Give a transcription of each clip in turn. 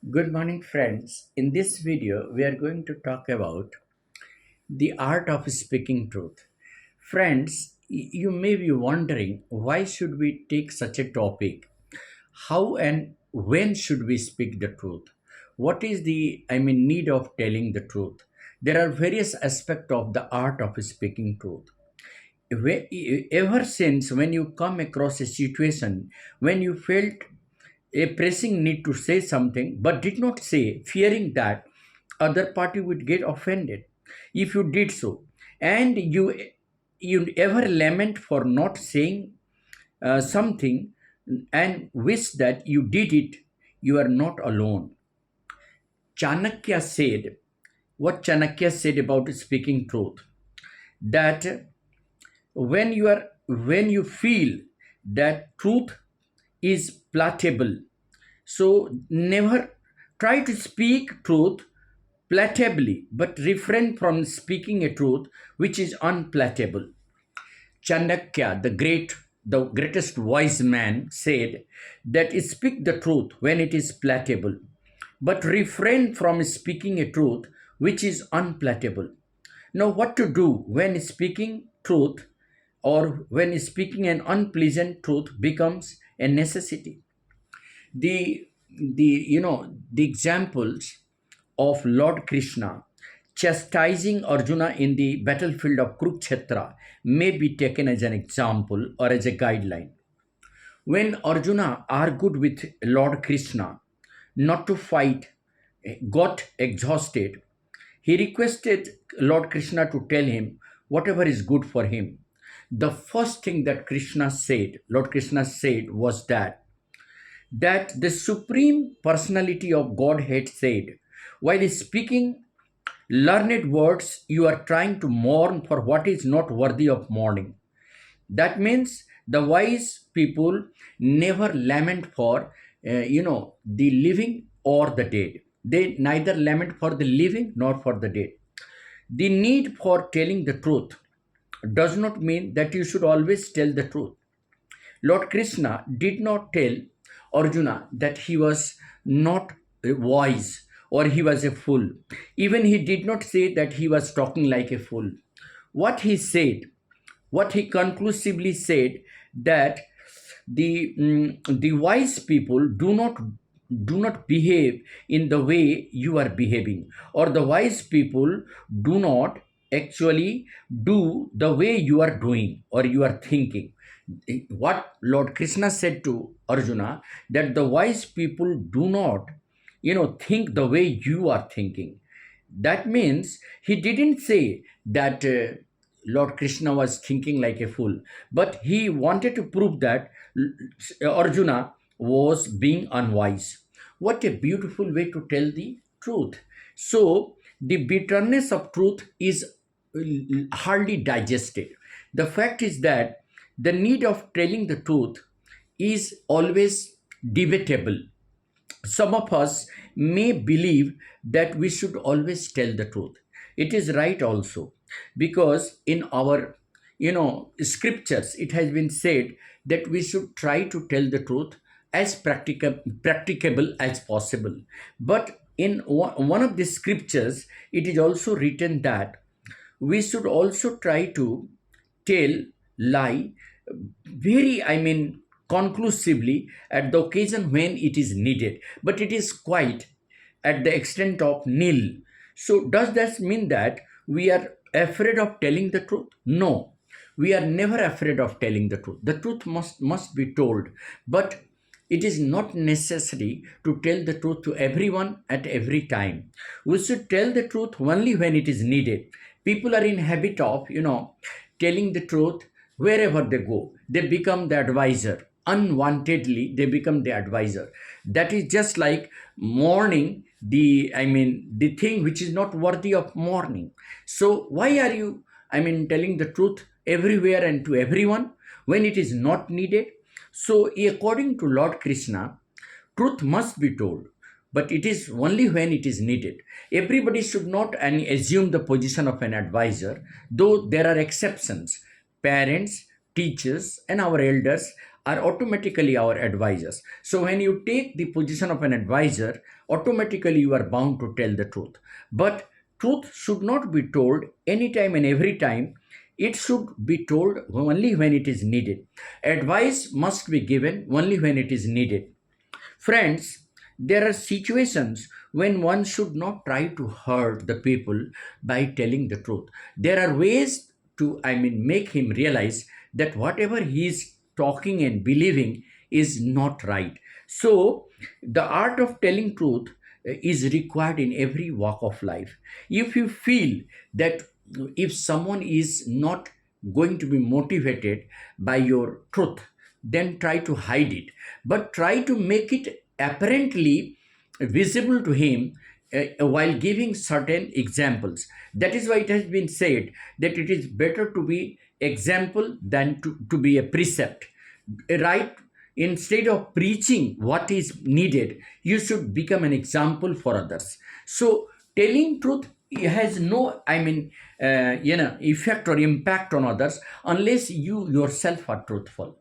Good morning, friends. In this video, we are going to talk about the art of speaking truth. Friends, you may be wondering why should we take such a topic? How and when should we speak the truth? What is the need of telling the truth? There are various aspects of the art of speaking truth. Ever since when you come across a situation when you felt a pressing need to say something but did not say, fearing that other party would get offended if you did so, and you ever lament for not saying something and wish that you did it, you are not alone. Chanakya said, what Chanakya said about speaking truth, that when you feel that truth is palatable, so never try to speak truth palatably, but refrain from speaking a truth which is unpalatable. Chanakya, the greatest wise man, said that speak the truth when it is palatable, but refrain from speaking a truth which is unpalatable. Now, what to do when speaking truth or when speaking an unpleasant truth becomes a necessity? The examples of Lord Krishna chastising Arjuna in the battlefield of Kurukshetra may be taken as an example or as a guideline. When Arjuna argued with Lord Krishna not to fight, got exhausted, he requested Lord Krishna to tell him whatever is good for him. The first thing that Lord Krishna said, was that the Supreme Personality of Godhead said, while speaking learned words, you are trying to mourn for what is not worthy of mourning. That means the wise people never lament for, the living or the dead. They neither lament for the living nor for the dead. The need for telling the truth does not mean that you should always tell the truth. Lord Krishna did not tell Arjuna that he was not wise or he was a fool. Even he did not say that he was talking like a fool. What he said, what he conclusively said, that the wise people do not behave in the way you are behaving, or the wise people do not actually do the way you are doing or you are thinking. What Lord Krishna said to Arjuna, that the wise people do not think the way you are thinking. That means he didn't say that Lord Krishna was thinking like a fool, but he wanted to prove that Arjuna was being unwise. What a beautiful way to tell the truth. So, the bitterness of truth is hardly digested. The fact is that the need of telling the truth is always debatable. Some of us may believe that we should always tell the truth. It is right also, because in our scriptures it has been said that we should try to tell the truth as practicable as possible. But in one of the scriptures it is also written that we should also try to tell lie very, conclusively at the occasion when it is needed, but it is quite at the extent of nil. So does that mean that we are afraid of telling the truth? No, we are never afraid of telling the truth. The truth must be told, but it is not necessary to tell the truth to everyone at every time. We should tell the truth only when it is needed. People are in habit of, telling the truth wherever they go. They become the advisor. Unwantedly, they become the advisor. That is just like mourning the thing which is not worthy of mourning. So why are you, telling the truth everywhere and to everyone when it is not needed? So, according to Lord Krishna, truth must be told, but it is only when it is needed. Everybody should not assume the position of an advisor, though there are exceptions. Parents, teachers, and our elders are automatically our advisors. So when you take the position of an advisor, automatically you are bound to tell the truth. But truth should not be told anytime and every time. It should be told only when it is needed. Advice must be given only when it is needed. Friends, there are situations when one should not try to hurt the people by telling the truth. There are ways to, make him realize that whatever he is talking and believing is not right. So, the art of telling truth is required in every walk of life. If you feel that if someone is not going to be motivated by your truth, then try to hide it, but try to make it apparently visible to him while giving certain examples. That is why it has been said that it is better to be example than to be a precept, right? Instead of preaching what is needed, you should become an example for others. So telling truth has no effect or impact on others unless you yourself are truthful.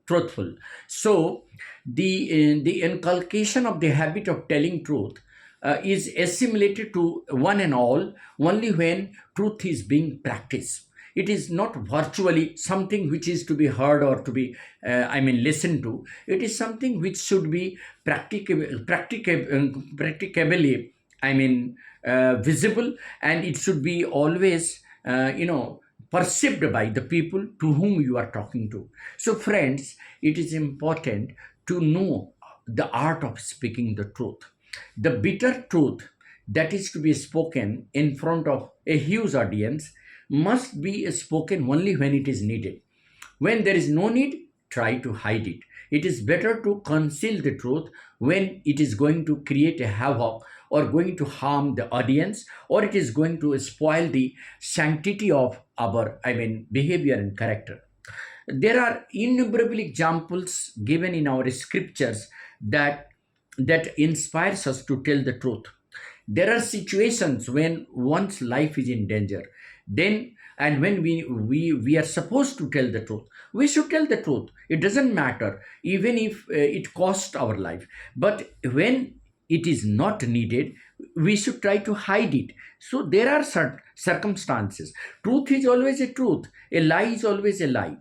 So the inculcation of the habit of telling truth is assimilated to one and all only when truth is being practiced. It is not virtually something which is to be heard or to be listened to. It is something which should be practicably visible, and it should be always perceived by the people to whom you are talking to. So friends, it is important to know the art of speaking the truth. The bitter truth that is to be spoken in front of a huge audience must be spoken only when it is needed. When there is no need, try to hide it. It is better to conceal the truth when it is going to create a havoc or going to harm the audience, or it is going to spoil the sanctity of our behavior and character. There are innumerable examples given in our scriptures that inspires us to tell the truth. There are situations when one's life is in danger. Then and when we are supposed to tell the truth, we should tell the truth. It doesn't matter even if it costs our life. But when it is not needed, we should try to hide it. So there are circumstances. Truth is always a truth. A lie is always a lie.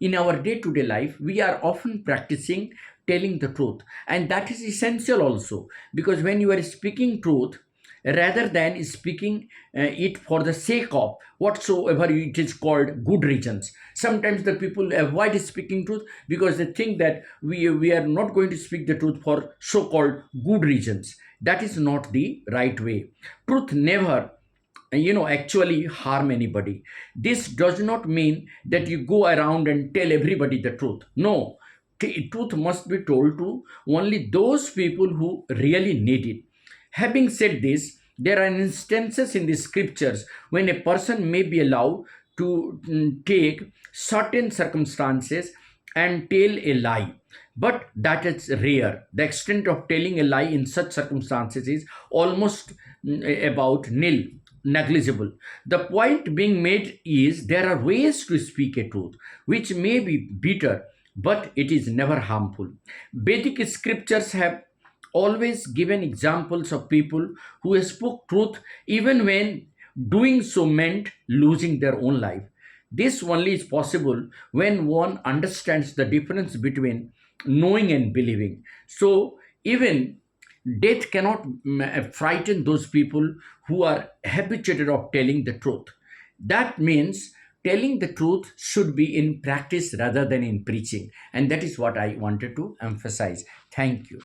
In our day to day life, we are often practicing telling the truth, and that is essential also, because when you are speaking truth, rather than speaking it for the sake of whatsoever it is called good reasons, sometimes the people avoid speaking truth because they think that we are not going to speak the truth for so called good reasons. That is not the right way. Truth never actually harm anybody. This does not mean that you go around and tell everybody the truth. No, truth must be told to only those people who really need it. Having said this, there are instances in the scriptures when a person may be allowed to take certain circumstances and tell a lie, but that is rare. The extent of telling a lie in such circumstances is almost about nil, negligible. The point being made is there are ways to speak a truth which may be bitter, but it is never harmful. Vedic scriptures have always given examples of people who spoke truth even when doing so meant losing their own life. This only is possible when one understands the difference between knowing and believing. So, even death cannot frighten those people who are habituated of telling the truth. That means telling the truth should be in practice rather than in preaching. And that is what I wanted to emphasize. Thank you.